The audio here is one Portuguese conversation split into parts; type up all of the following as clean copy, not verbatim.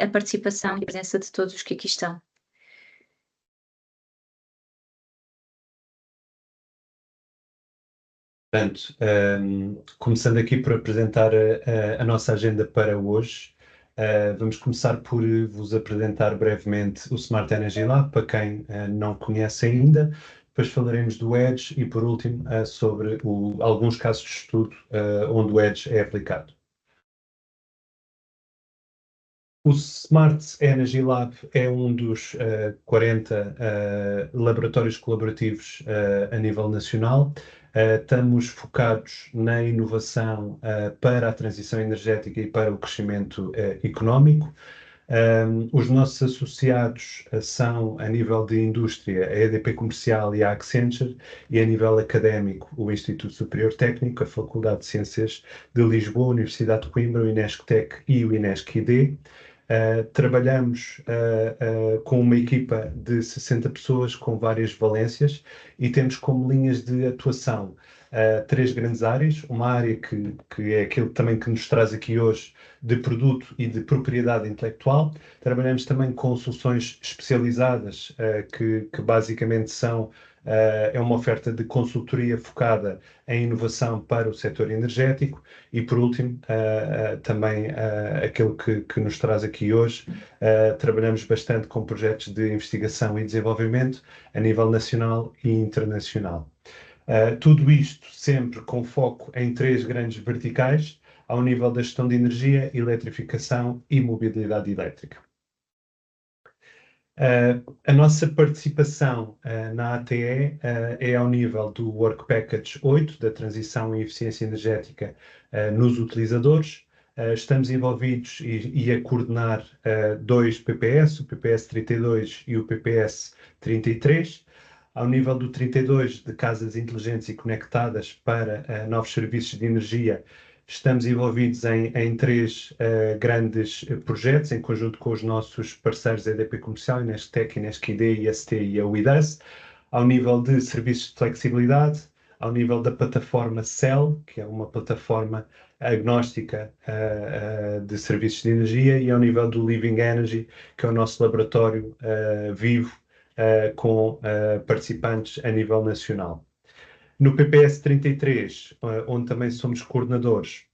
a participação e a presença de todos os que aqui estão. Portanto, começando aqui por apresentar a nossa agenda para hoje, vamos começar por vos apresentar brevemente o Smart Energy Lab, para quem não conhece ainda. Depois falaremos do Edge e, por último, sobre alguns casos de estudo onde o Edge é aplicado. O Smart Energy Lab é um dos 40 laboratórios colaborativos a nível nacional. Estamos focados na inovação para a transição energética e para o crescimento económico. Os nossos associados são, a nível de indústria, a EDP Comercial e a Accenture, e a nível académico, o Instituto Superior Técnico, a Faculdade de Ciências de Lisboa, a Universidade de Coimbra, o INESC-TEC e o INESC-ID. Trabalhamos com uma equipa de 60 pessoas com várias valências e temos como linhas de atuação 3 grandes áreas. Uma área que é aquilo também que nos traz aqui hoje, de produto e de propriedade intelectual. Trabalhamos também com soluções especializadas que basicamente é uma oferta de consultoria focada em inovação para o setor energético. E, por último, também aquilo que nos traz aqui hoje, trabalhamos bastante com projetos de investigação e desenvolvimento a nível nacional e internacional. Tudo isto sempre com foco em 3 grandes verticais, ao nível da gestão de energia, eletrificação e mobilidade elétrica. A nossa participação na ATE é ao nível do Work Package 8, da transição e eficiência energética nos utilizadores. Estamos envolvidos e a coordenar 2 PPS, o PPS 32 e o PPS 33. Ao nível do 32, de casas inteligentes e conectadas para novos serviços de energia, estamos envolvidos em 3 grandes projetos, em conjunto com os nossos parceiros EDP Comercial, INESC-TEC, INESC-ID, IST e a UIDAS. Ao nível de serviços de flexibilidade, ao nível da plataforma CEL, que é uma plataforma agnóstica de serviços de energia, e ao nível do Living Energy, que é o nosso laboratório vivo com participantes a nível nacional. No PPS 33, onde também somos coordenadores,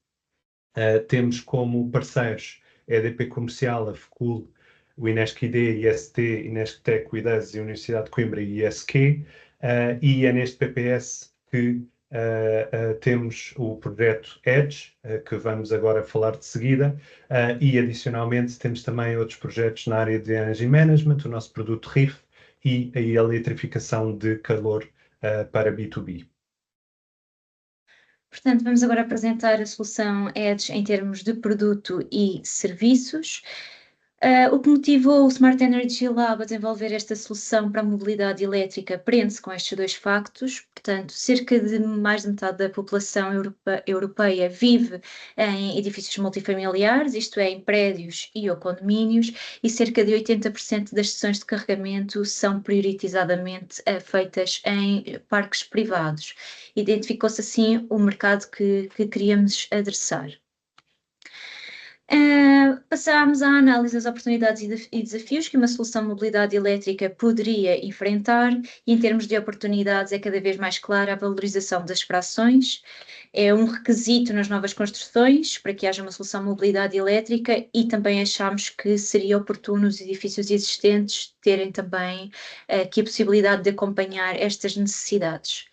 temos como parceiros a EDP Comercial, a FECUL, o INESC-ID, IST, INESC-TEC, o IDAS e a Universidade de Coimbra e ISQ, e é neste PPS que temos o projeto Edge, que vamos agora falar de seguida, e adicionalmente temos também outros projetos na área de Energy Management, o nosso produto RIF e a eletrificação de calor para B2B. Portanto, vamos agora apresentar a solução Edge em termos de produto e serviços. O que motivou o Smart Energy Lab a desenvolver esta solução para a mobilidade elétrica prende-se com estes 2 factos. Portanto, cerca de mais de metade da população europeia vive em edifícios multifamiliares, isto é, em prédios ou condomínios, e cerca de 80% das estações de carregamento são prioritizadamente feitas em parques privados. Identificou-se assim o mercado que queríamos adressar. Passámos à análise das oportunidades e desafios que uma solução de mobilidade elétrica poderia enfrentar, e em termos de oportunidades é cada vez mais clara a valorização das frações. É um requisito nas novas construções para que haja uma solução de mobilidade elétrica, e também achámos que seria oportuno os edifícios existentes terem também aqui a possibilidade de acompanhar estas necessidades.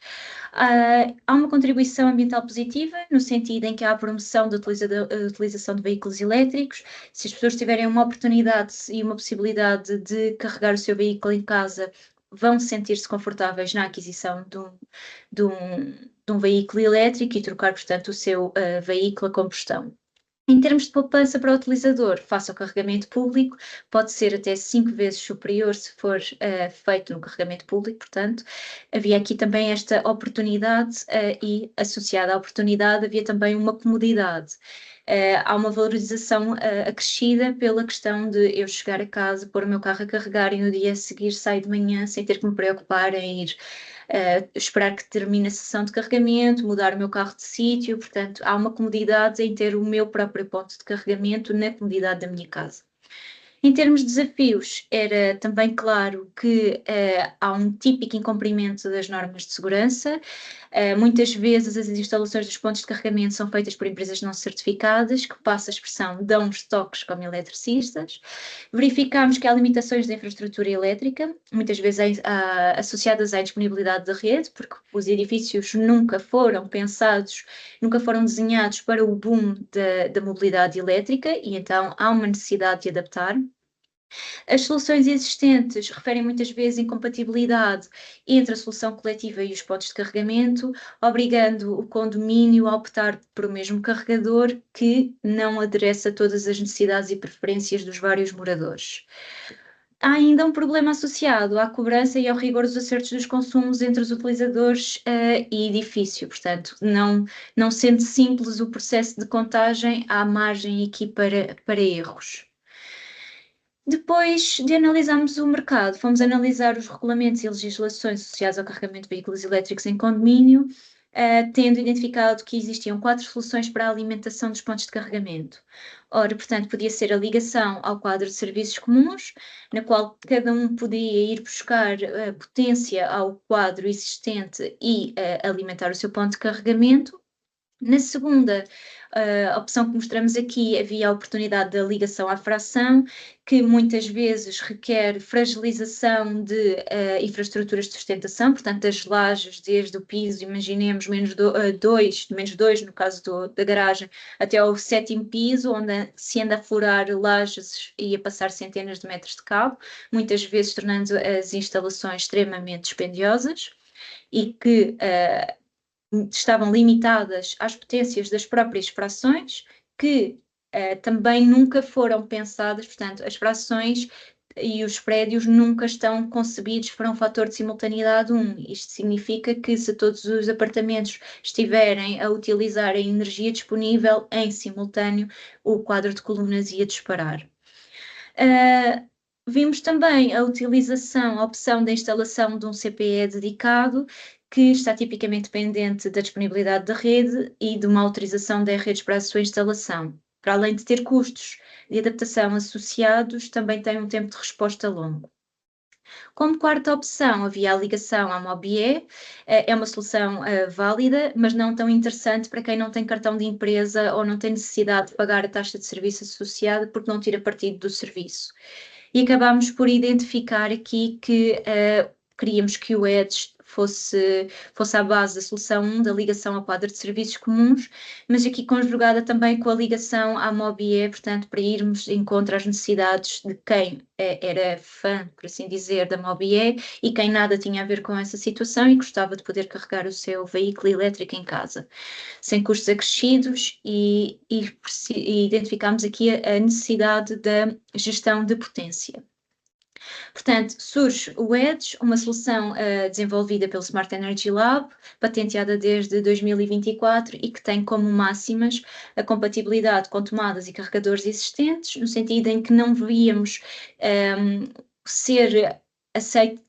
Há uma contribuição ambiental positiva, no sentido em que há a promoção da utilização de veículos elétricos. Se as pessoas tiverem uma oportunidade e uma possibilidade de carregar o seu veículo em casa, vão sentir-se confortáveis na aquisição de um veículo elétrico e trocar, portanto, o seu veículo a combustão. Em termos de poupança para o utilizador, face ao carregamento público, pode ser até 5 vezes superior se for feito no carregamento público. Portanto, havia aqui também esta oportunidade e, associada à oportunidade, havia também uma comodidade. Há uma valorização acrescida pela questão de eu chegar a casa, pôr o meu carro a carregar e no dia a seguir sair de manhã sem ter que me preocupar em ir esperar que termine a sessão de carregamento, mudar o meu carro de sítio. Portanto, há uma comodidade em ter o meu próprio ponto de carregamento na comodidade da minha casa. Em termos de desafios, era também claro que há um típico incumprimento das normas de segurança. Muitas vezes as instalações dos pontos de carregamento são feitas por empresas não certificadas, que, passa a expressão, dão os toques como eletricistas. Verificámos que há limitações da infraestrutura elétrica, muitas vezes associadas à disponibilidade da rede, porque os edifícios nunca foram pensados, nunca foram desenhados para o boom da mobilidade elétrica, e então há uma necessidade de adaptar. As soluções existentes referem muitas vezes incompatibilidade entre a solução coletiva e os pontos de carregamento, obrigando o condomínio a optar por o mesmo carregador que não adereça a todas as necessidades e preferências dos vários moradores. Há ainda um problema associado à cobrança e ao rigor dos acertos dos consumos entre os utilizadores e edifício. Portanto, não sendo simples o processo de contagem, há margem aqui para erros. Depois de analisarmos o mercado, fomos analisar os regulamentos e legislações associados ao carregamento de veículos elétricos em condomínio, tendo identificado que existiam 4 soluções para a alimentação dos pontos de carregamento. Ora, portanto, podia ser a ligação ao quadro de serviços comuns, na qual cada um podia ir buscar potência ao quadro existente e alimentar o seu ponto de carregamento. Na segunda opção que mostramos aqui, havia a oportunidade da ligação à fração, que muitas vezes requer fragilização de infraestruturas de sustentação, portanto, das lajes, desde o piso, imaginemos, menos 2 no caso da garagem, até ao 7º piso, onde se anda a furar lajes e a passar centenas de metros de cabo, muitas vezes tornando as instalações extremamente dispendiosas e que estavam limitadas às potências das próprias frações, que também nunca foram pensadas, portanto, as frações e os prédios nunca estão concebidos para um fator de simultaneidade 1. Isto significa que se todos os apartamentos estiverem a utilizar a energia disponível em simultâneo, o quadro de colunas ia disparar. Vimos também a opção da instalação de um CPE dedicado, que está tipicamente dependente da disponibilidade da rede e de uma autorização das redes para a sua instalação. Para além de ter custos de adaptação associados, também tem um tempo de resposta longo. Como quarta opção, havia a ligação à Mobie. É uma solução válida, mas não tão interessante para quem não tem cartão de empresa ou não tem necessidade de pagar a taxa de serviço associada porque não tira partido do serviço. E acabámos por identificar aqui que queríamos que o Edge fosse a base da solução 1, da ligação ao quadro de serviços comuns, mas aqui conjugada também com a ligação à Mobie, portanto, para irmos em contra as necessidades de quem era fã, por assim dizer, da Mobie e quem nada tinha a ver com essa situação e gostava de poder carregar o seu veículo elétrico em casa, sem custos acrescidos, e identificámos aqui a necessidade da gestão de potência. Portanto, surge o Edge, uma solução desenvolvida pelo Smart Energy Lab, patenteada desde 2024 e que tem como máximas a compatibilidade com tomadas e carregadores existentes, no sentido em que não devíamos ser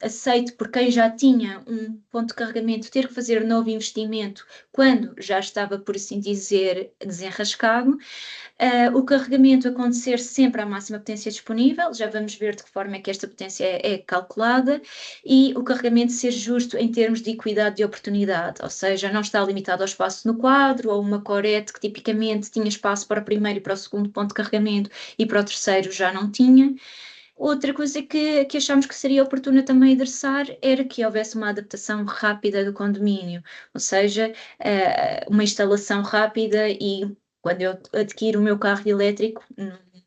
aceito por quem já tinha um ponto de carregamento ter que fazer um novo investimento quando já estava, por assim dizer, desenrascado. O carregamento acontecer sempre à máxima potência disponível, já vamos ver de que forma é que esta potência é calculada, e o carregamento ser justo em termos de equidade de oportunidade, ou seja, não está limitado ao espaço no quadro, ou uma corete que tipicamente tinha espaço para o primeiro e para o segundo ponto de carregamento e para o terceiro já não tinha. Outra coisa que achámos que seria oportuna também adressar era que houvesse uma adaptação rápida do condomínio, ou seja, uma instalação rápida e quando eu adquiro o meu carro elétrico,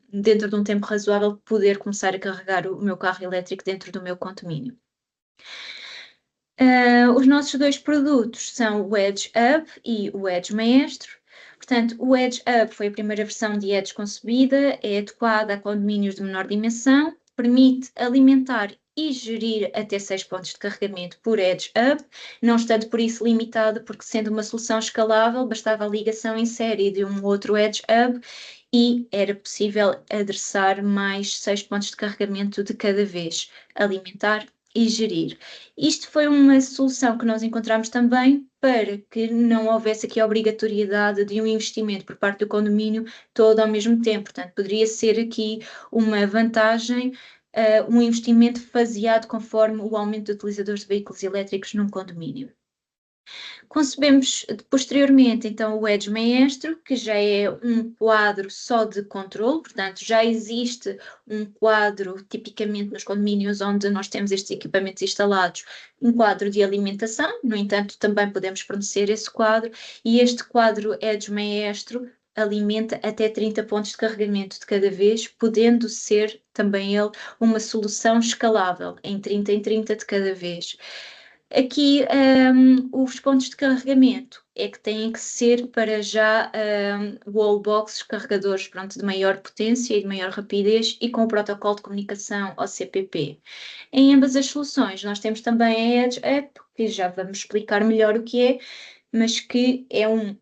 dentro de um tempo razoável, poder começar a carregar o meu carro elétrico dentro do meu condomínio. Os nossos 2 produtos são o Edge Hub e o Edge Maestro. Portanto, o Edge Hub foi a primeira versão de Edge concebida, é adequada a condomínios de menor dimensão, permite alimentar e gerir até 6 pontos de carregamento por Edge Hub, não estando por isso limitado, porque sendo uma solução escalável, bastava a ligação em série de um outro Edge Hub e era possível adressar mais 6 pontos de carregamento de cada vez, alimentar e gerir. Isto foi uma solução que nós encontramos também para que não houvesse aqui a obrigatoriedade de um investimento por parte do condomínio todo ao mesmo tempo. Portanto, poderia ser aqui uma vantagem, um investimento faseado conforme o aumento de utilizadores de veículos elétricos num condomínio. Concebemos posteriormente então o Edge Maestro, que já é um quadro só de controle, portanto já existe um quadro tipicamente nos condomínios onde nós temos estes equipamentos instalados, um quadro de alimentação, no entanto também podemos fornecer esse quadro, e este quadro Edge Maestro alimenta até 30 pontos de carregamento de cada vez, podendo ser também ele uma solução escalável em 30 de cada vez. Aqui, os pontos de carregamento é que têm que ser para já wallboxes, carregadores, pronto, de maior potência e de maior rapidez e com o protocolo de comunicação OCPP. Em ambas as soluções nós temos também a Edge App, que já vamos explicar melhor o que é, mas que é um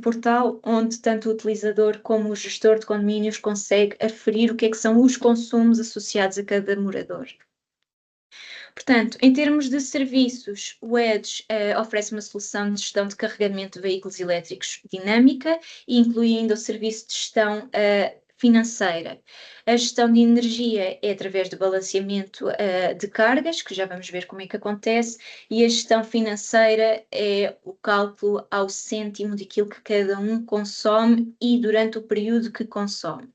portal onde tanto o utilizador como o gestor de condomínios consegue aferir o que é que são os consumos associados a cada morador. Portanto, em termos de serviços, o Edge oferece uma solução de gestão de carregamento de veículos elétricos dinâmica, incluindo o serviço de gestão financeira. A gestão de energia é através do balanceamento de cargas, que já vamos ver como é que acontece, e a gestão financeira é o cálculo ao cêntimo daquilo que cada um consome e durante o período que consome.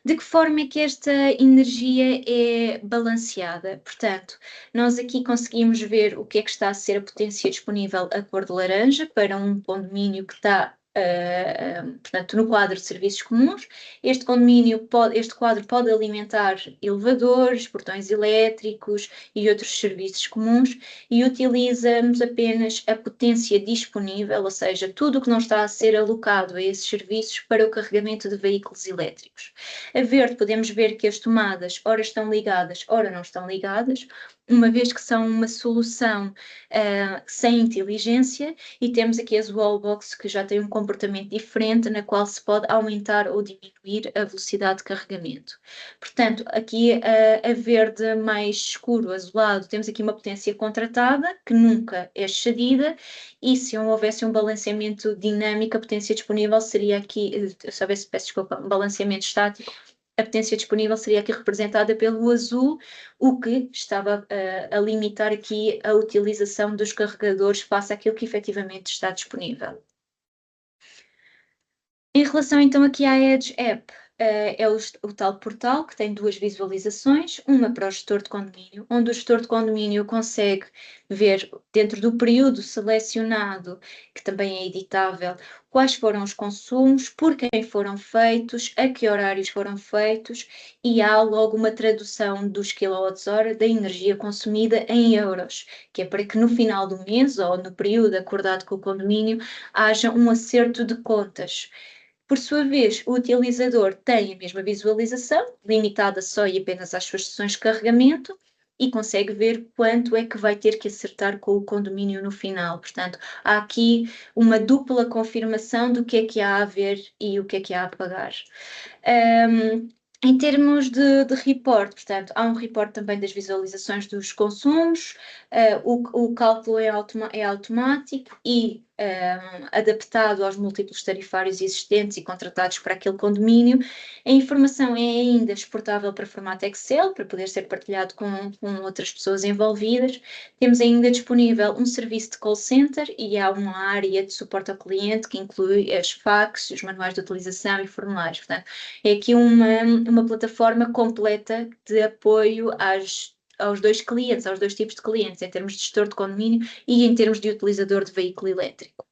De que forma é que esta energia é balanceada? Portanto, nós aqui conseguimos ver o que é que está a ser a potência disponível a cor de laranja para um condomínio que está, portanto, no quadro de serviços comuns. Este quadro pode alimentar elevadores, portões elétricos e outros serviços comuns, e utilizamos apenas a potência disponível, ou seja, tudo o que não está a ser alocado a esses serviços para o carregamento de veículos elétricos. A verde podemos ver que as tomadas ora estão ligadas, ora não estão ligadas, uma vez que são uma solução sem inteligência, e temos aqui as wallbox que já têm um comportamento diferente, na qual se pode aumentar ou diminuir a velocidade de carregamento. Portanto, aqui a verde mais escuro, azulado, temos aqui uma potência contratada, que nunca é excedida, e se houvesse um balanceamento dinâmico, a potência disponível seria aqui, se houvesse, peço desculpa, um balanceamento estático, a potência disponível seria aqui representada pelo azul, o que estava a limitar aqui a utilização dos carregadores face àquilo que efetivamente está disponível. Em relação então aqui à Edge App, é o tal portal que tem duas visualizações, uma para o gestor de condomínio, onde o gestor de condomínio consegue ver dentro do período selecionado, que também é editável, quais foram os consumos, por quem foram feitos, a que horários foram feitos, e há logo uma tradução dos kWh da energia consumida em euros, que é para que no final do mês ou no período acordado com o condomínio haja um acerto de contas. Por sua vez, o utilizador tem a mesma visualização, limitada só e apenas às suas sessões de carregamento, e consegue ver quanto é que vai ter que acertar com o condomínio no final. Portanto, há aqui uma dupla confirmação do que é que há a ver e o que é que há a pagar. Em termos de report, portanto, há um report também das visualizações dos consumos, o cálculo é automático e adaptado aos múltiplos tarifários existentes e contratados para aquele condomínio. A informação é ainda exportável para formato Excel, para poder ser partilhado com outras pessoas envolvidas. Temos ainda disponível um serviço de call center e há uma área de suporte ao cliente que inclui as fax, os manuais de utilização e formulários. Portanto, é aqui uma plataforma completa de apoio aos dois clientes, aos dois tipos de clientes, em termos de gestor de condomínio e em termos de utilizador de veículo elétrico.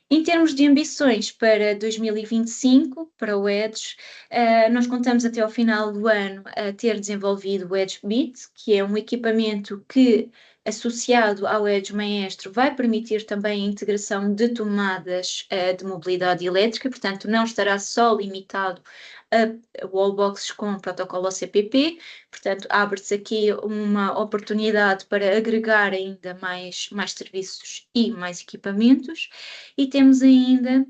Em termos de ambições para 2025, para o Edge, nós contamos até ao final do ano a ter desenvolvido o Edge Bit, que é um equipamento que, associado ao Edge Maestro, vai permitir também a integração de tomadas de mobilidade elétrica, portanto não estará só limitado a wallboxes com protocolo OCPP, portanto abre-se aqui uma oportunidade para agregar ainda mais serviços e mais equipamentos, e temos ainda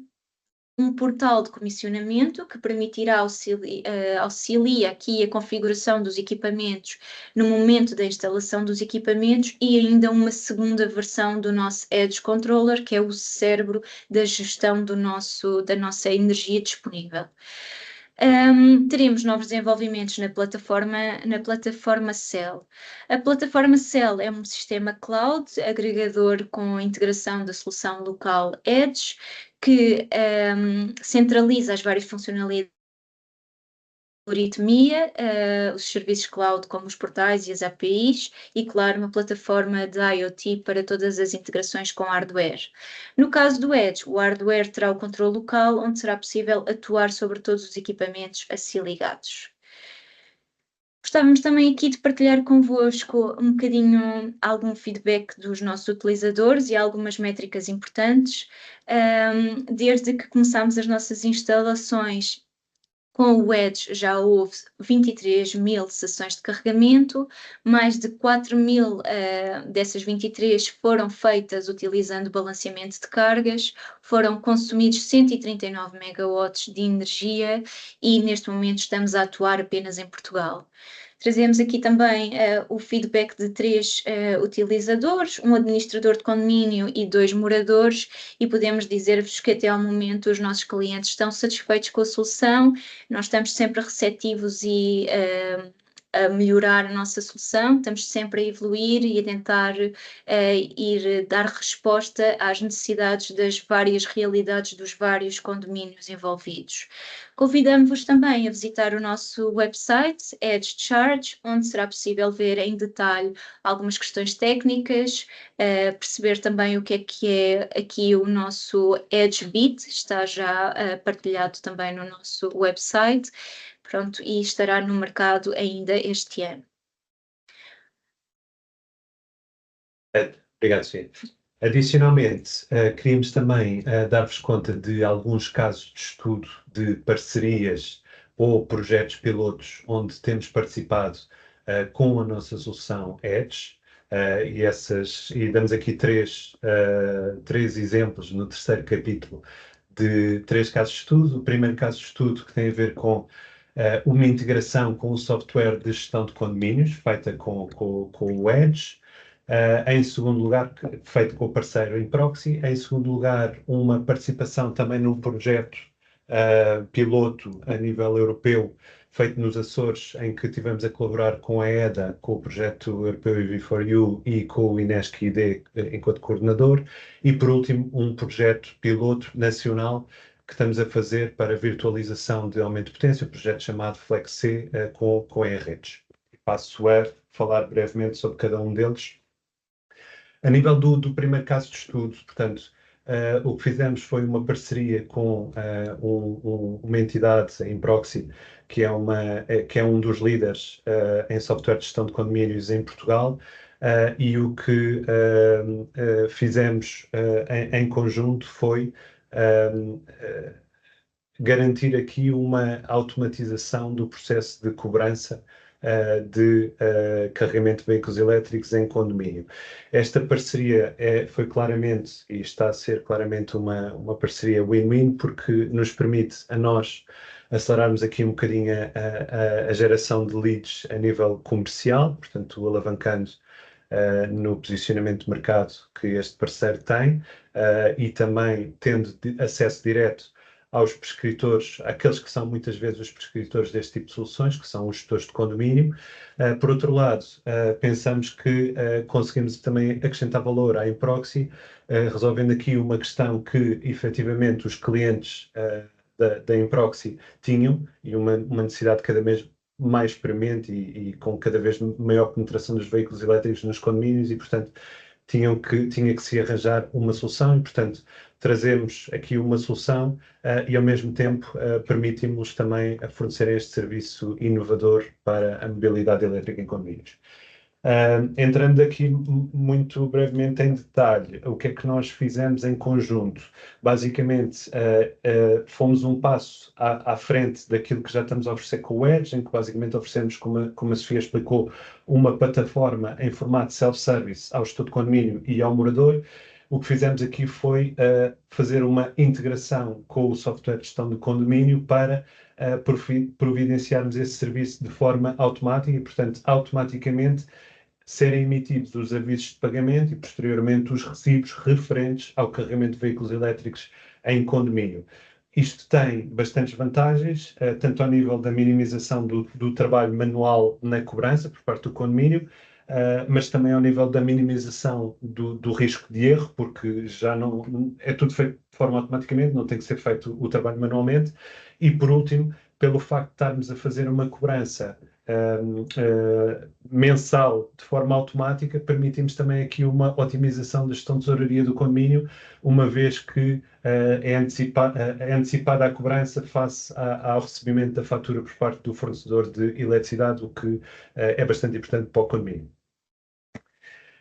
um portal de comissionamento que permitirá auxilia aqui a configuração dos equipamentos no momento da instalação dos equipamentos e ainda uma segunda versão do nosso Edge Controller, que é o cérebro da gestão da nossa energia disponível. Teremos novos desenvolvimentos na plataforma Cell. A plataforma Cell é um sistema cloud agregador com integração da solução local Edge, que centraliza as várias funcionalidades algoritmia, os serviços cloud como os portais e as APIs e, claro, uma plataforma de IoT para todas as integrações com hardware. No caso do Edge, o hardware terá o controle local, onde será possível atuar sobre todos os equipamentos a si ligados. Gostávamos também aqui de partilhar convosco um bocadinho algum feedback dos nossos utilizadores e algumas métricas importantes. Desde que começámos as nossas instalações com o Edge já houve 23 mil sessões de carregamento, mais de 4 mil dessas 23 foram feitas utilizando balanceamento de cargas, foram consumidos 139 megawatts de energia e neste momento estamos a atuar apenas em Portugal. Trazemos aqui também o feedback de 3 utilizadores, um administrador de condomínio e 2 moradores, e podemos dizer-vos que até ao momento os nossos clientes estão satisfeitos com a solução, nós estamos sempre receptivos e a melhorar a nossa solução, estamos sempre a evoluir e a tentar ir dar resposta às necessidades das várias realidades dos vários condomínios envolvidos. Convidamos-vos também a visitar o nosso website, Edge Charge, onde será possível ver em detalhe algumas questões técnicas, perceber também o que é aqui o nosso Edge Bit, está já partilhado também no nosso website. Pronto, e estará no mercado ainda este ano. Obrigado, Sofia. Adicionalmente, queríamos também dar-vos conta de alguns casos de estudo de parcerias ou projetos pilotos onde temos participado com a nossa solução Edge, e damos aqui três exemplos no terceiro capítulo de 3 casos de estudo. O primeiro caso de estudo que tem a ver com uma integração com o software de gestão de condomínios, feita com o Edge. Em segundo lugar, feito com o parceiro em proxy. Em segundo lugar, uma participação também num projeto piloto a nível europeu, feito nos Açores, em que tivemos a colaborar com a EDA, com o projeto europeu EV4U e com o INESC ID enquanto coordenador. E, por último, um projeto piloto nacional que estamos a fazer para virtualização de aumento de potência, um projeto chamado FlexC com a E-Redes. Passo a falar brevemente sobre cada um deles. A nível do primeiro caso de estudo, portanto, o que fizemos foi uma parceria com uma entidade em proxy, que é um dos líderes em software de gestão de condomínios em Portugal, e o que fizemos em conjunto foi garantir aqui uma automatização do processo de cobrança de carregamento de veículos elétricos em condomínio. Esta parceria foi claramente, e está a ser claramente uma parceria win-win, porque nos permite a nós acelerarmos aqui um bocadinho a geração de leads a nível comercial, portanto, alavancando no posicionamento de mercado que este parceiro tem, e também tendo acesso direto aos prescritores, aqueles que são muitas vezes os prescritores deste tipo de soluções, que são os gestores de condomínio. Por outro lado, pensamos que conseguimos também acrescentar valor à Improxy, resolvendo aqui uma questão que efetivamente os clientes da Improxy tinham, e uma necessidade cada vez mais premente e com cada vez maior penetração dos veículos elétricos nos condomínios, e portanto tinha que se arranjar uma solução, e portanto trazemos aqui uma solução e ao mesmo tempo permitimos também a fornecer este serviço inovador para a mobilidade elétrica em condomínios. Entrando aqui muito brevemente em detalhe, o que é que nós fizemos em conjunto? Basicamente, fomos um passo à frente daquilo que já estamos a oferecer com o Edge, em que basicamente oferecemos, como a Sofia explicou, uma plataforma em formato self-service ao gestor de condomínio e ao morador. o que fizemos aqui foi fazer uma integração com o software de gestão de condomínio para providenciarmos esse serviço de forma automática e, portanto, automaticamente serem emitidos os avisos de pagamento e, posteriormente, os recibos referentes ao carregamento de veículos elétricos em condomínio. Isto tem bastantes vantagens, tanto ao nível da minimização do trabalho manual na cobrança por parte do condomínio, mas também ao nível da minimização do risco de erro, porque já não é tudo feito de forma automaticamente, não tem que ser feito o trabalho manualmente. E, por último, pelo facto de estarmos a fazer uma cobrança mensal de forma automática, permitimos também aqui uma otimização da gestão de tesouraria do condomínio, uma vez que é antecipada a cobrança face ao recebimento da fatura por parte do fornecedor de eletricidade, o que é bastante importante para o condomínio.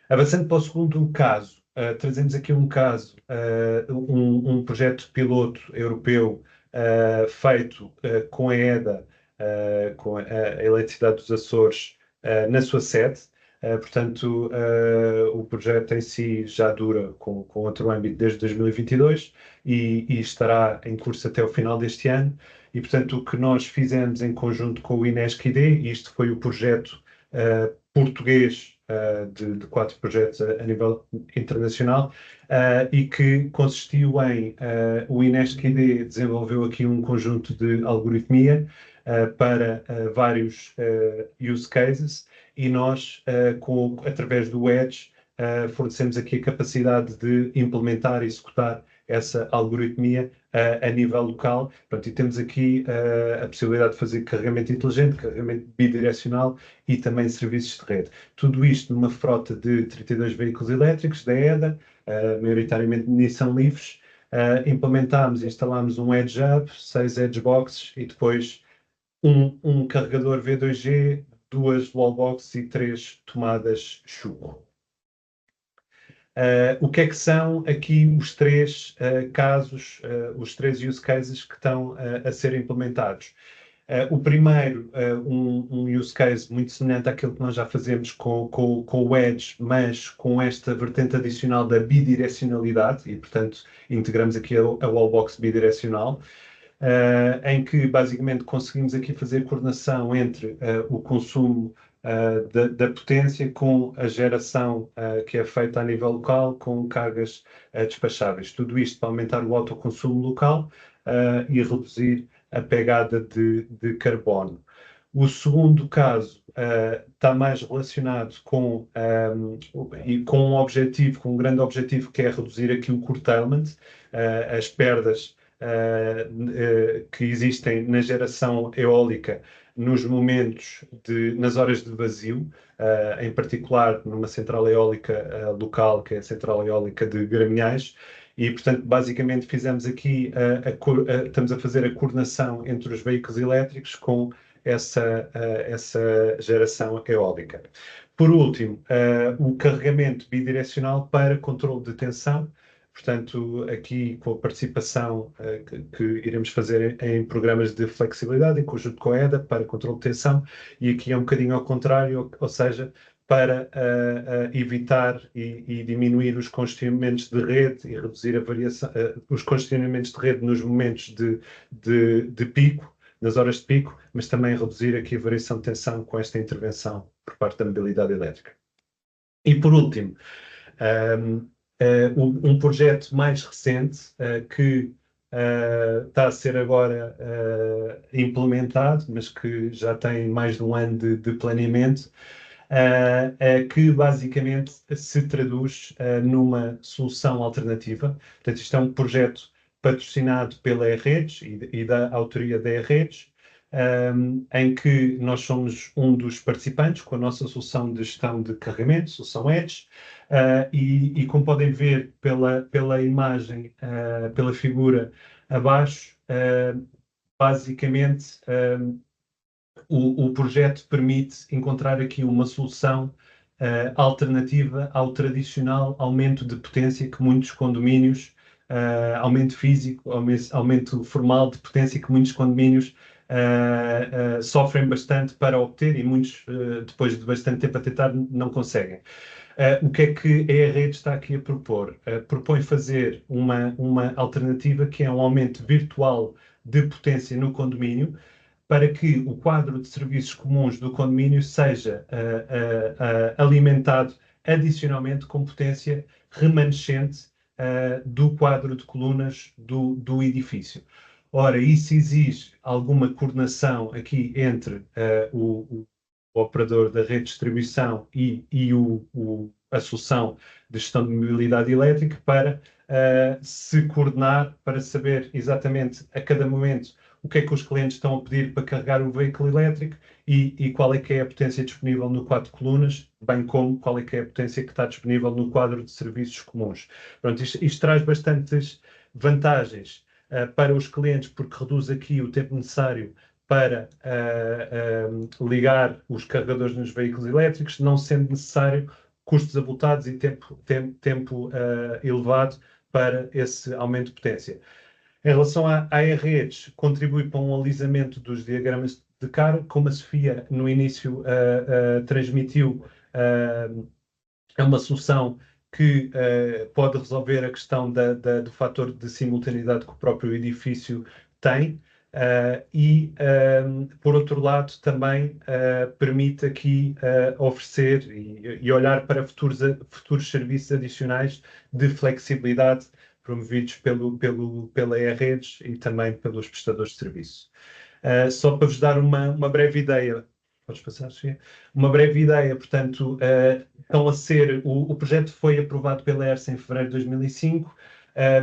Avançando para o segundo caso, trazemos aqui um caso, um projeto piloto europeu feito com a EDA, com a Eletricidade dos Açores, na sua sede. Portanto, o projeto em si já dura com outro âmbito desde 2022 e estará em curso até o final deste ano. E, portanto, o que nós fizemos em conjunto com o INESC-ID, isto foi o projeto português de 4 projetos a nível internacional, e que consistiu em o INESC-ID desenvolveu aqui um conjunto de algoritmia para vários use cases e nós, através do Edge, fornecemos aqui a capacidade de implementar e executar essa algoritmia a nível local. Pronto, e temos aqui a possibilidade de fazer carregamento inteligente, carregamento bidirecional e também serviços de rede. Tudo isto numa frota de 32 veículos elétricos da EDA, maioritariamente Nissan Leafs. Implementámos e instalámos um Edge Hub, 6 Edge Boxes e depois um carregador V2G, 2 wallboxes e 3 tomadas Chuco. O que é que são aqui os 3 casos, os 3 use cases que estão a ser implementados? O primeiro, um use case muito semelhante àquilo que nós já fazemos com o Edge, mas com esta vertente adicional da bidirecionalidade, e portanto integramos aqui a wallbox bidirecional, em que basicamente conseguimos aqui fazer coordenação entre o consumo da potência com a geração que é feita a nível local com cargas despacháveis. Tudo isto para aumentar o autoconsumo local e reduzir a pegada de carbono. O segundo caso está mais relacionado com um objetivo, com um grande objetivo, que é reduzir aqui o curtailment, as perdas que existem na geração eólica nos momentos nas horas de vazio, em particular numa central eólica local, que é a central eólica de Graminhais, e, portanto, basicamente fizemos aqui, estamos a fazer a coordenação entre os veículos elétricos com essa geração eólica. Por último, o carregamento bidirecional para controle de tensão, portanto, aqui com a participação que iremos fazer em programas de flexibilidade, em conjunto com a EDA, para controle de tensão, e aqui é um bocadinho ao contrário, ou seja, para evitar e diminuir os congestionamentos de rede e reduzir a variação, os congestionamentos de rede nos momentos de pico, nas horas de pico, mas também reduzir aqui a variação de tensão com esta intervenção por parte da mobilidade elétrica. E por último, um projeto mais recente que está a ser agora implementado, mas que já tem mais de um ano de planeamento, que basicamente se traduz numa solução alternativa. Portanto, isto é um projeto patrocinado pela E-Redes e da autoria da E-Redes, em que nós somos um dos participantes com a nossa solução de gestão de carregamento, solução Edge, e como podem ver pela imagem, pela figura abaixo, basicamente o projeto permite encontrar aqui uma solução alternativa ao tradicional aumento de potência que muitos condomínios, aumento físico, aumento formal de potência que muitos condomínios sofrem bastante para obter e muitos, depois de bastante tempo a tentar, não conseguem. O que é que a E-Rede está aqui a propor? Propõe fazer uma alternativa que é um aumento virtual de potência no condomínio, para que o quadro de serviços comuns do condomínio seja alimentado adicionalmente com potência remanescente do quadro de colunas do edifício. Ora, isso exige alguma coordenação aqui entre o operador da rede de distribuição e a solução de gestão de mobilidade elétrica para se coordenar, para saber exatamente a cada momento o que é que os clientes estão a pedir para carregar o veículo elétrico e qual é que é a potência disponível no quadro de colunas, bem como qual é que é a potência que está disponível no quadro de serviços comuns. Pronto, isto traz bastantes vantagens para os clientes, porque reduz aqui o tempo necessário para ligar os carregadores nos veículos elétricos, não sendo necessário custos avultados e tempo elevado para esse aumento de potência. Em relação à E-Redes, contribui para um alisamento dos diagramas de carga, como a Sofia no início transmitiu, é uma solução que pode resolver a questão do fator de simultaneidade que o próprio edifício tem. Por outro lado, também permite aqui oferecer e olhar para futuros serviços adicionais de flexibilidade promovidos pela E-Redes e também pelos prestadores de serviço. Só para vos dar uma breve ideia, podes passar, Sofia? Uma breve ideia, portanto, o projeto foi aprovado pela ERSA em fevereiro de 2005.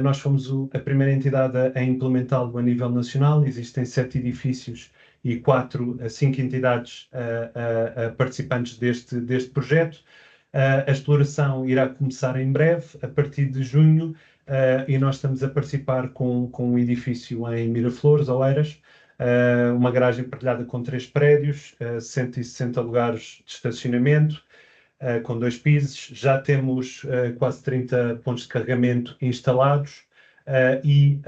Nós fomos a primeira entidade a implementá-lo a nível nacional. Existem 7 edifícios e 5 entidades participantes deste projeto. A exploração irá começar em breve, a partir de junho, e nós estamos a participar com um edifício em Miraflores, Oeiras, uma garagem partilhada com 3 prédios, 160 lugares de estacionamento, com 2 pisos. Já temos quase 30 pontos de carregamento instalados e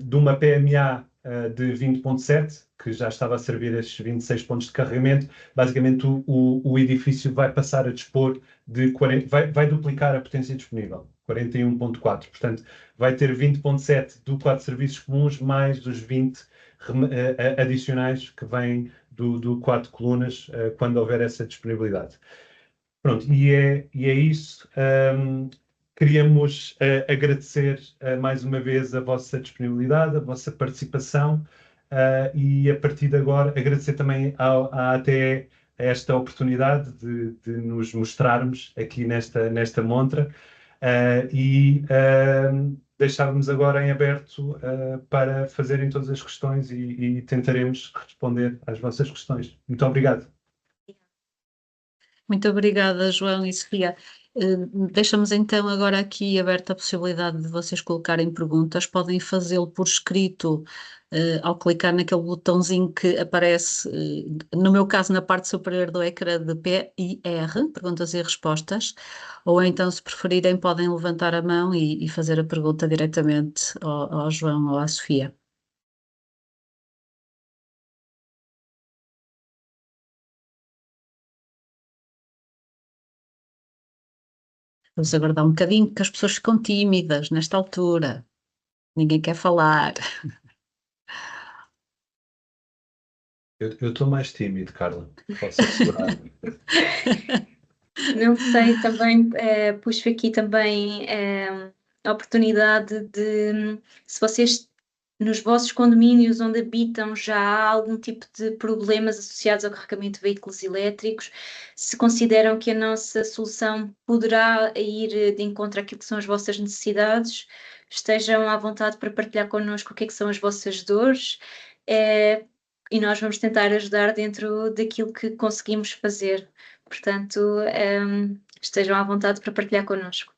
de uma PMA de 20.7, que já estava a servir estes 26 pontos de carregamento. Basicamente, o edifício vai passar a dispor de 40, vai duplicar a potência disponível, 41.4. Portanto, vai ter 20.7 do quadro de serviços comuns, mais os 20 adicionais que vêm do quadro de colunas, quando houver essa disponibilidade. Pronto, e é isso. Queríamos agradecer mais uma vez a vossa disponibilidade, a vossa participação e a partir de agora agradecer também à ATE esta oportunidade de nos mostrarmos aqui nesta montra e deixar-nos agora em aberto para fazerem todas as questões e tentaremos responder às vossas questões. Muito obrigado. Muito obrigada, João e Sofia. Deixamos então agora aqui aberta a possibilidade de vocês colocarem perguntas. Podem fazê-lo por escrito ao clicar naquele botãozinho que aparece, no meu caso, na parte superior do ecrã de PIR, perguntas e respostas, ou então, se preferirem, podem levantar a mão e fazer a pergunta diretamente ao João ou à Sofia. Vamos aguardar um bocadinho, porque as pessoas ficam tímidas nesta altura. Ninguém quer falar. Eu estou mais tímido, Carla. Posso assegurar. Não sei, também puxo aqui também a oportunidade de, se vocês nos vossos condomínios onde habitam já há algum tipo de problemas associados ao carregamento de veículos elétricos, se consideram que a nossa solução poderá ir de encontro àquilo que são as vossas necessidades, estejam à vontade para partilhar connosco o que é que são as vossas dores, e nós vamos tentar ajudar dentro daquilo que conseguimos fazer. Portanto, estejam à vontade para partilhar connosco.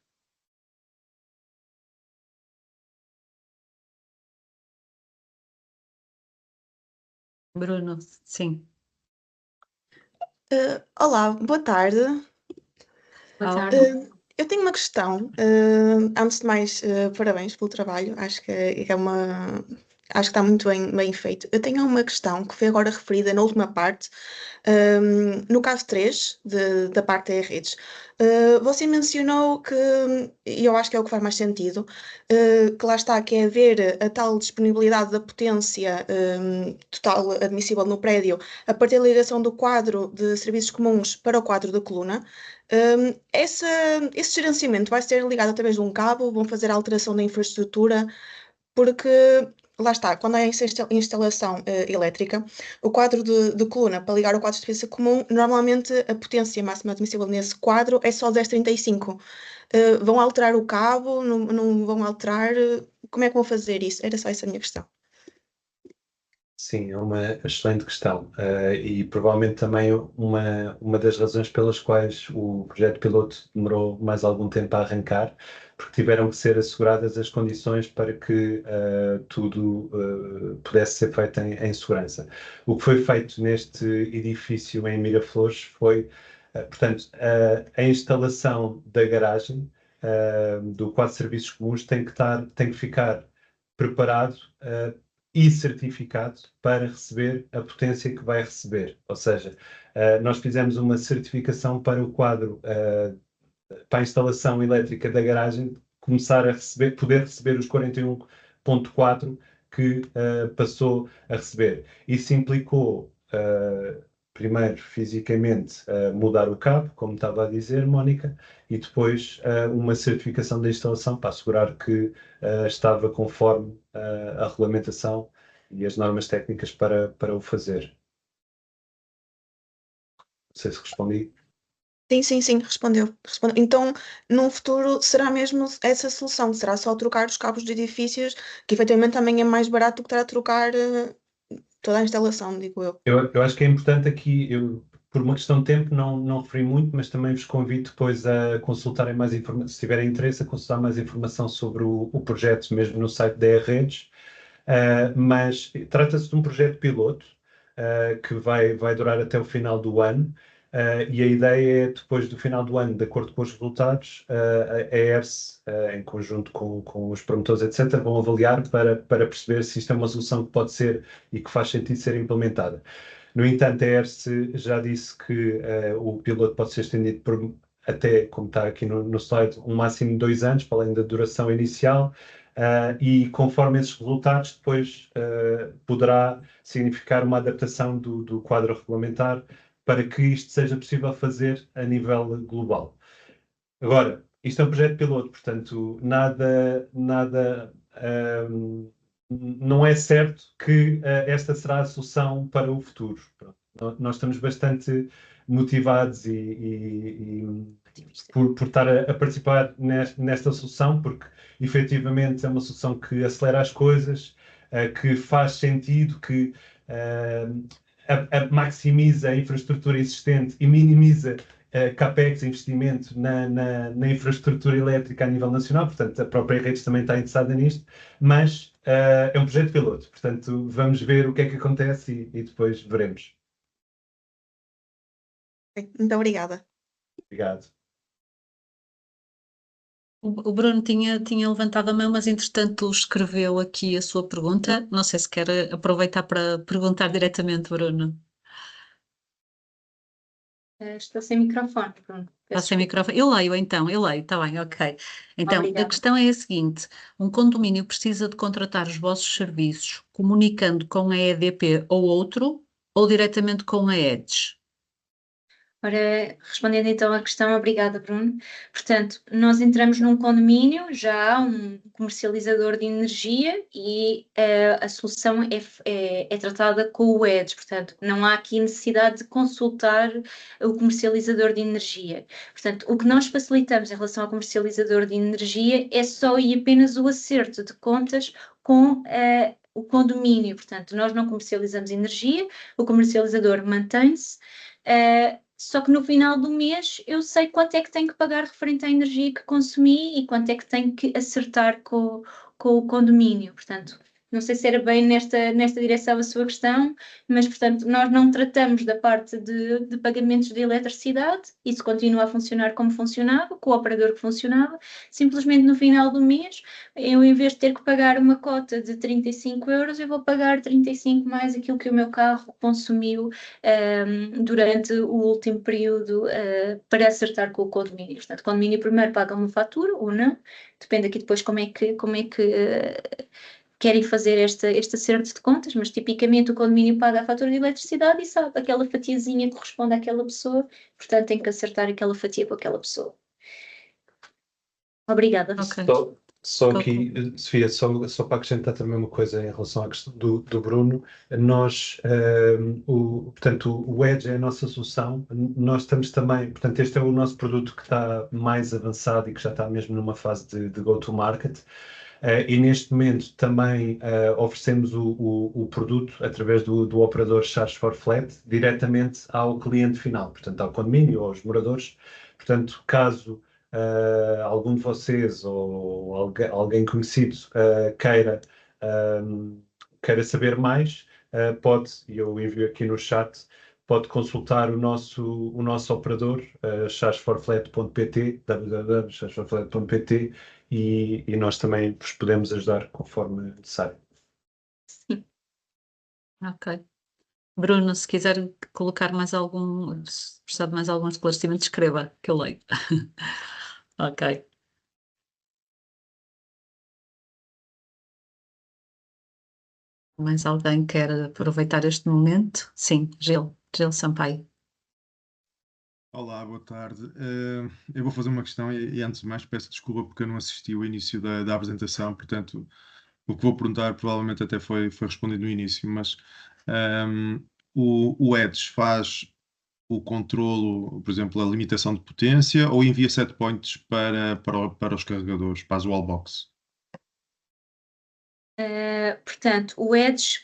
Bruno, sim. Olá, boa tarde. Boa Olá. tarde. Eu tenho uma questão. Antes de mais, parabéns pelo trabalho. Acho que acho que está muito bem feito. Eu tenho uma questão que foi agora referida na última parte, no caso 3 da parte da redes. Você mencionou que, e eu acho que é o que faz mais sentido, que lá está, que é haver a tal disponibilidade da potência total admissível no prédio a partir da ligação do quadro de serviços comuns para o quadro da coluna. Esse gerenciamento vai ser ligado através de um cabo, vão fazer a alteração da infraestrutura, porque lá está, quando há essa instalação elétrica, o quadro de coluna para ligar ao quadro de serviço comum, normalmente a potência máxima admissível nesse quadro é só 1035. Vão alterar o cabo? Não vão alterar? Como é que vão fazer isso? Era só essa a minha questão. Sim, é uma excelente questão e provavelmente também uma das razões pelas quais o projeto piloto demorou mais algum tempo a arrancar, porque tiveram que ser asseguradas as condições para que tudo pudesse ser feito em segurança. O que foi feito neste edifício em Miraflores foi, portanto, a instalação da garagem do quadro de serviços comuns tem que ficar preparado e certificado para receber a potência que vai receber. Ou seja, nós fizemos uma certificação para o quadro, para a instalação elétrica da garagem, começar a receber, poder receber os 41.4 que passou a receber. Isso implicou, primeiro, fisicamente, mudar o cabo, como estava a dizer, Mónica, e depois uma certificação da instalação para assegurar que estava conforme a regulamentação e as normas técnicas para o fazer. Não sei se respondi. Sim, respondeu. Então, num futuro, será mesmo essa solução? Será só trocar os cabos de edifícios, que efetivamente também é mais barato do que estar a trocar toda a instalação, digo eu. Eu acho que é importante aqui, por uma questão de tempo, não referi muito, mas também vos convido depois a consultarem mais informação, se tiverem interesse, a consultar mais informação sobre o projeto, mesmo no site da E-Redes. Mas trata-se de um projeto piloto que vai durar até o final do ano. E a ideia é, depois do final do ano, de acordo com os resultados, a ERSE, em conjunto com os promotores, etc., vão avaliar para perceber se isto é uma solução que pode ser e que faz sentido ser implementada. No entanto, a ERSE já disse que o piloto pode ser estendido por até, como está aqui no slide, um máximo de 2 anos, para além da duração inicial, e conforme esses resultados, depois poderá significar uma adaptação do quadro regulamentar para que isto seja possível fazer a nível global. Agora, isto é um projeto piloto, portanto, nada não é certo que esta será a solução para o futuro. Pronto. Nós estamos bastante motivados e por estar a participar nesta solução, porque efetivamente é uma solução que acelera as coisas, que faz sentido, que maximiza a infraestrutura existente e minimiza CAPEX, investimento na infraestrutura elétrica a nível nacional, portanto a própria Redes também está interessada nisto, mas é um projeto piloto, portanto vamos ver o que é que acontece e depois veremos. Muito obrigada. Obrigado. O Bruno tinha levantado a mão, mas entretanto escreveu aqui a sua pergunta. Não sei se quer aproveitar para perguntar diretamente, Bruno. Estou sem microfone, Bruno. Está sem microfone. Eu leio, está bem, ok. Então, Obrigada. a questão é a seguinte: um condomínio precisa de contratar os vossos serviços comunicando com a EDP ou outro, ou diretamente com a EDS? Ora, respondendo então à questão, obrigada, Bruno. Portanto, nós entramos num condomínio, já há um comercializador de energia e a solução é tratada com o EDS, portanto, não há aqui necessidade de consultar o comercializador de energia. Portanto, o que nós facilitamos em relação ao comercializador de energia é só e apenas o acerto de contas com o condomínio. Portanto, nós não comercializamos energia, o comercializador mantém-se. Só que no final do mês eu sei quanto é que tenho que pagar referente à energia que consumi e quanto é que tenho que acertar com o condomínio. Portanto, Não sei se era bem nesta direção a sua questão, mas, portanto, nós não tratamos da parte de pagamentos de eletricidade, isso continua a funcionar como funcionava, com o operador que funcionava, simplesmente no final do mês, eu, em vez de ter que pagar uma cota de 35 euros, eu vou pagar 35 mais aquilo que o meu carro consumiu durante o último período para acertar com o condomínio. Portanto, o condomínio primeiro paga uma fatura ou não, depende aqui depois como é que querem fazer este acerto de contas, mas tipicamente o condomínio paga a fatura de eletricidade e sabe aquela fatiazinha que corresponde àquela pessoa, portanto tem que acertar aquela fatia com aquela pessoa. Obrigada. Ok. Só aqui, Sofia, só para acrescentar também uma coisa em relação à questão do Bruno, nós, portanto, o Edge é a nossa solução, nós estamos também, portanto, este é o nosso produto que está mais avançado e que já está mesmo numa fase de go-to-market. E neste momento também oferecemos o produto através do operador Charge for Flat diretamente ao cliente final, portanto ao condomínio, aos moradores. Portanto, caso algum de vocês ou alguém conhecido queira saber mais, pode, e eu envio aqui no chat, pode consultar o nosso operador, chargeforflat.pt, www.chargeforflat.pt, e nós também vos podemos ajudar conforme necessário. Sim. Ok. Bruno, se quiser colocar se precisar de mais algum esclarecimento, escreva, que eu leio. Ok. Mais alguém quer aproveitar este momento? Sim, Gil Sampaio. Olá, boa tarde. Eu vou fazer uma questão e antes de mais peço desculpa porque eu não assisti ao início da apresentação, portanto o que vou perguntar provavelmente até foi respondido no início, mas o Edge faz o controlo, por exemplo, a limitação de potência ou envia set points para os carregadores, para as wallbox? Portanto, o Edge,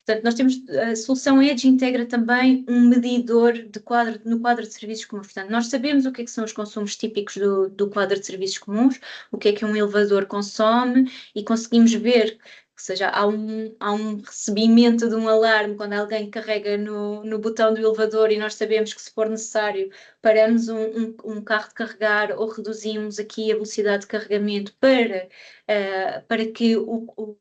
portanto, nós temos, a solução Edge integra também um medidor no quadro de serviços comuns. Portanto, nós sabemos o que é que são os consumos típicos do quadro de serviços comuns, o que é que um elevador consome e conseguimos ver, ou seja, há um recebimento de um alarme quando alguém carrega no botão do elevador e nós sabemos que, se for necessário, paramos um carro de carregar ou reduzimos aqui a velocidade de carregamento para que o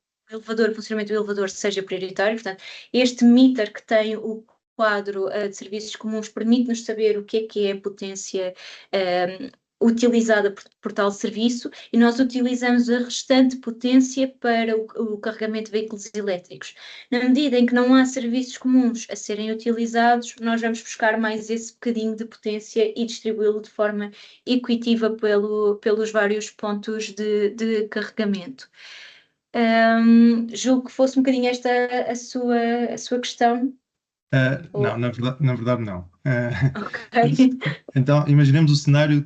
funcionamento do elevador seja prioritário. Portanto, este meter que tem o quadro de serviços comuns permite-nos saber o que é a potência utilizada por tal serviço, e nós utilizamos a restante potência para o carregamento de veículos elétricos. Na medida em que não há serviços comuns a serem utilizados, nós vamos buscar mais esse bocadinho de potência e distribuí-lo de forma equitiva pelos vários pontos de carregamento. Julgo que fosse um bocadinho esta a sua questão. Não, na verdade não. Ok. Então, imaginemos um cenário em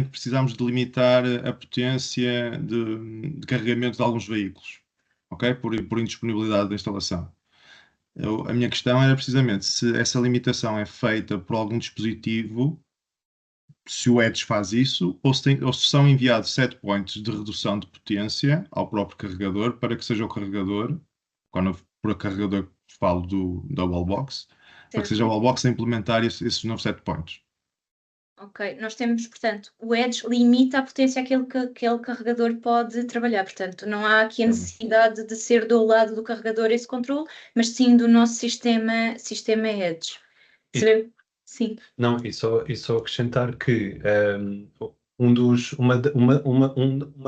que precisamos de limitar a potência de carregamento de alguns veículos, ok? Por indisponibilidade da instalação. A minha questão era precisamente se essa limitação é feita por algum dispositivo, se o Edge faz isso, ou se são enviados set points de redução de potência ao próprio carregador para que seja o carregador, quando por carregador falo da wallbox, para que seja a wallbox a implementar esses novos set points. Ok, nós temos, portanto, o Edge limita a potência que aquele carregador pode trabalhar, portanto, não há aqui a necessidade de ser do lado do carregador esse controle, mas sim do nosso sistema Edge. Sim. Não, e só acrescentar que uma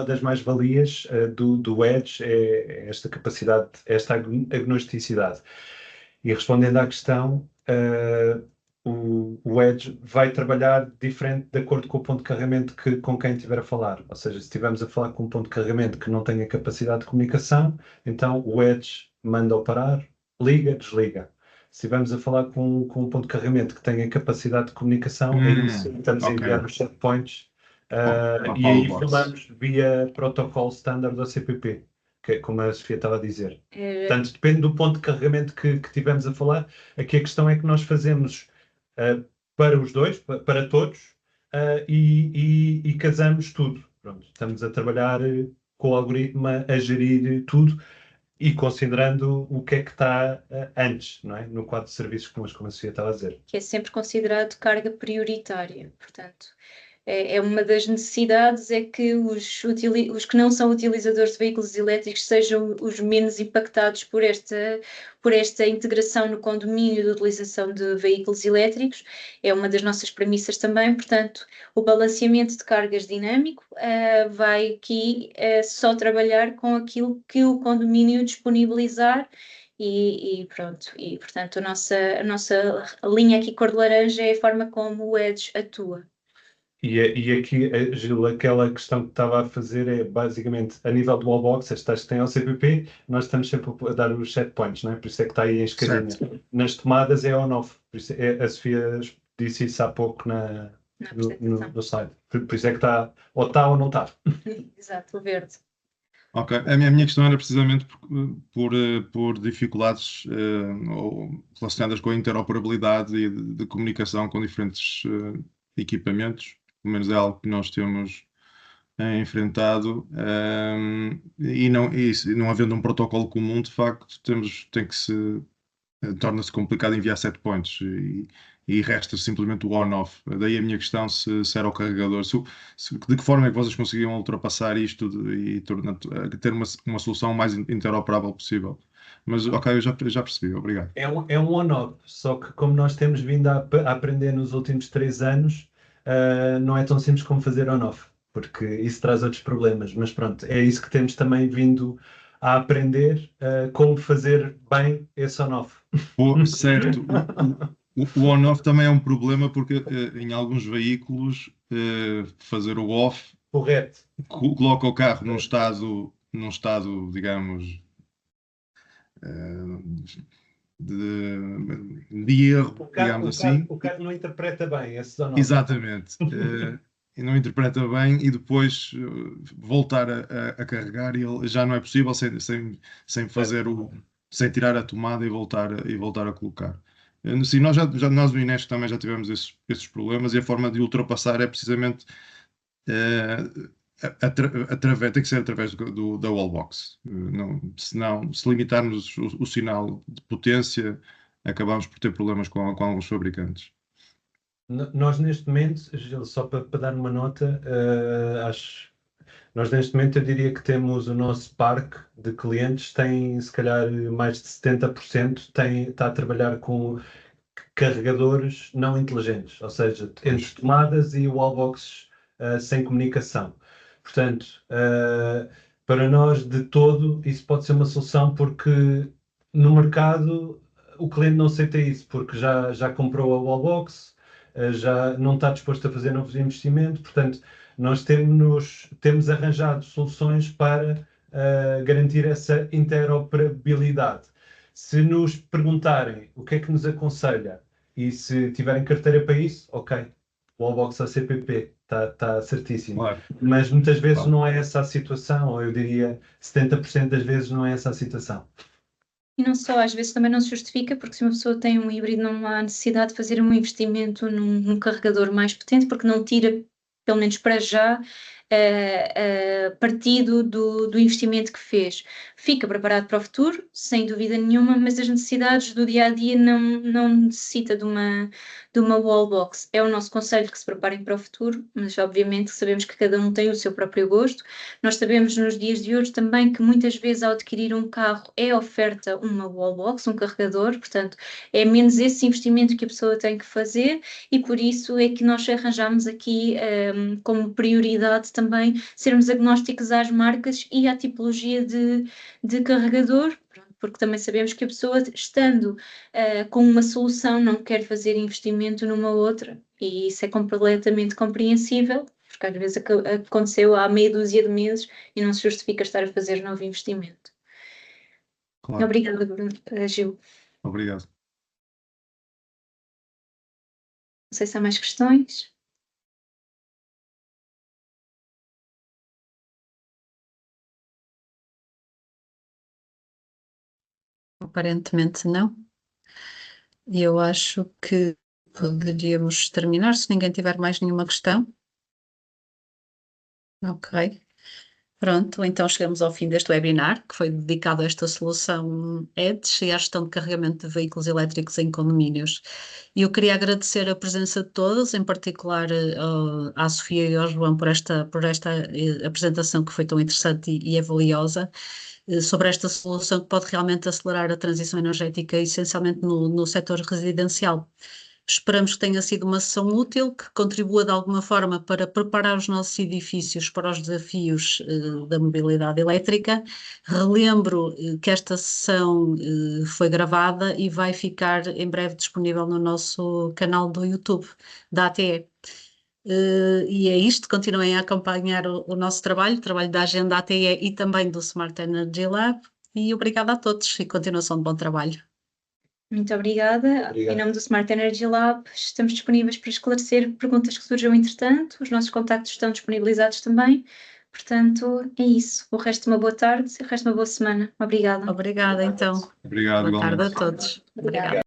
das mais-valias do Edge é esta capacidade, esta agnosticidade. E respondendo à questão, o Edge vai trabalhar diferente de acordo com o ponto de carregamento com quem estiver a falar. Ou seja, se estivermos a falar com um ponto de carregamento que não tenha capacidade de comunicação, então o Edge manda-o parar, liga, desliga. Se estivermos a falar com um ponto de carregamento que tenha capacidade de comunicação, aí estamos a enviar os set points e aí falamos via protocolo standard da CPP, que, como a Sofia estava a dizer. Portanto, depende do ponto de carregamento que estivermos a falar. Aqui a questão é que nós fazemos para os dois, para todos, e casamos tudo. Pronto, estamos a trabalhar com o algoritmo a gerir tudo e considerando o que é que está antes, não é? No quadro de serviços, como a Sofia estava a dizer. Que é sempre considerado carga prioritária. Portanto, é uma das necessidades é que os que não são utilizadores de veículos elétricos sejam os menos impactados por esta integração no condomínio de utilização de veículos elétricos. É uma das nossas premissas também. Portanto, o balanceamento de cargas dinâmico vai aqui só trabalhar com aquilo que o condomínio disponibilizar. E pronto, e portanto a nossa linha aqui cor de laranja é a forma como o Edge atua. E aqui, Gil, aquela questão que estava a fazer é basicamente a nível do wallbox, as taxas que têm ao CPP, nós estamos sempre a dar os set points, não é? Por isso é que está aí em escadinha. Certo. Nas tomadas é on-off, por isso a Sofia disse isso há pouco no slide. Por isso é que está ou não está. Exato, o verde. Ok, a minha questão era precisamente por dificuldades relacionadas com a interoperabilidade e de comunicação com diferentes equipamentos, pelo menos é algo que nós temos enfrentado, e não havendo um protocolo comum, de facto, torna-se complicado enviar set points e resta simplesmente o on-off. Daí a minha questão se era o carregador. De que forma é que vocês conseguiam ultrapassar isto e ter uma solução mais interoperável possível? Mas ok, eu já percebi, obrigado. É um on-off, só que como nós temos vindo a aprender nos últimos 3 anos, não é tão simples como fazer on-off, porque isso traz outros problemas. Mas pronto, é isso que temos também vindo a aprender, como fazer bem esse on-off. Certo. O on-off também é um problema porque em alguns veículos fazer o off Correto. coloca o carro num estado, digamos, de erro, digamos assim. O carro não interpreta bem esse on-off. Exatamente. E não interpreta bem e depois voltar a carregar e ele já não é possível sem fazer sem tirar a tomada e voltar a colocar. Sim, nós no Inés também já tivemos esses problemas e a forma de ultrapassar é precisamente tem que ser através da wallbox. Senão, se limitarmos o sinal de potência, acabamos por ter problemas com alguns fabricantes. Nós neste momento, Gil, só para dar uma nota, nós neste momento eu diria que temos o nosso parque de clientes tem se calhar mais de 70% está a trabalhar com carregadores não inteligentes, ou seja, entre tomadas e wallboxes sem comunicação. Portanto, para nós de todo isso pode ser uma solução porque no mercado o cliente não aceita isso porque já comprou a wallbox, já não está disposto a fazer novos investimentos, portanto nós temos arranjado soluções para garantir essa interoperabilidade. Se nos perguntarem o que é que nos aconselha e se tiverem carteira para isso, ok, wallbox a CPP, está certíssimo. Claro. Mas muitas vezes não é essa a situação, ou eu diria 70% das vezes não é essa a situação. E não só, às vezes também não se justifica, porque se uma pessoa tem um híbrido não há necessidade de fazer um investimento num carregador mais potente, porque não tira, pelo menos para já, partido do investimento que fez. Fica preparado para o futuro, sem dúvida nenhuma, mas as necessidades do dia-a-dia não necessita de uma wallbox. É o nosso conselho que se preparem para o futuro, mas obviamente sabemos que cada um tem o seu próprio gosto. Nós sabemos nos dias de hoje também que muitas vezes ao adquirir um carro é oferta uma wallbox, um carregador, portanto é menos esse investimento que a pessoa tem que fazer e por isso é que nós arranjamos aqui como prioridade também sermos agnósticos às marcas e à tipologia de carregador, porque também sabemos que a pessoa, estando com uma solução, não quer fazer investimento numa outra, e isso é completamente compreensível, porque às vezes aconteceu há meia dúzia de meses e não se justifica estar a fazer novo investimento. Claro. Obrigada, Gil. Obrigado. Não sei se há mais questões. Aparentemente não. E eu acho que poderíamos terminar se ninguém tiver mais nenhuma questão. Ok. Pronto, então chegamos ao fim deste webinar, que foi dedicado a esta solução EDGE e à gestão de carregamento de veículos elétricos em condomínios. E eu queria agradecer a presença de todos, em particular à Sofia e ao João por esta apresentação que foi tão interessante e é valiosa, sobre esta solução que pode realmente acelerar a transição energética, essencialmente no setor residencial. Esperamos que tenha sido uma sessão útil, que contribua de alguma forma para preparar os nossos edifícios para os desafios da mobilidade elétrica. Relembro que esta sessão foi gravada e vai ficar em breve disponível no nosso canal do YouTube da ATE. E é isto, continuem a acompanhar o nosso trabalho, o trabalho da Agenda ATE e também do Smart Energy Lab, e obrigada a todos e continuação de bom trabalho. Muito obrigada. Em nome do Smart Energy Lab, estamos disponíveis para esclarecer perguntas que surjam entretanto. Os nossos contactos estão disponibilizados também. Portanto, é isso. O resto de uma boa tarde e o resto de uma boa semana. Obrigada. Obrigada, então. Obrigado, Boa tarde a igualmente. todos. Obrigada.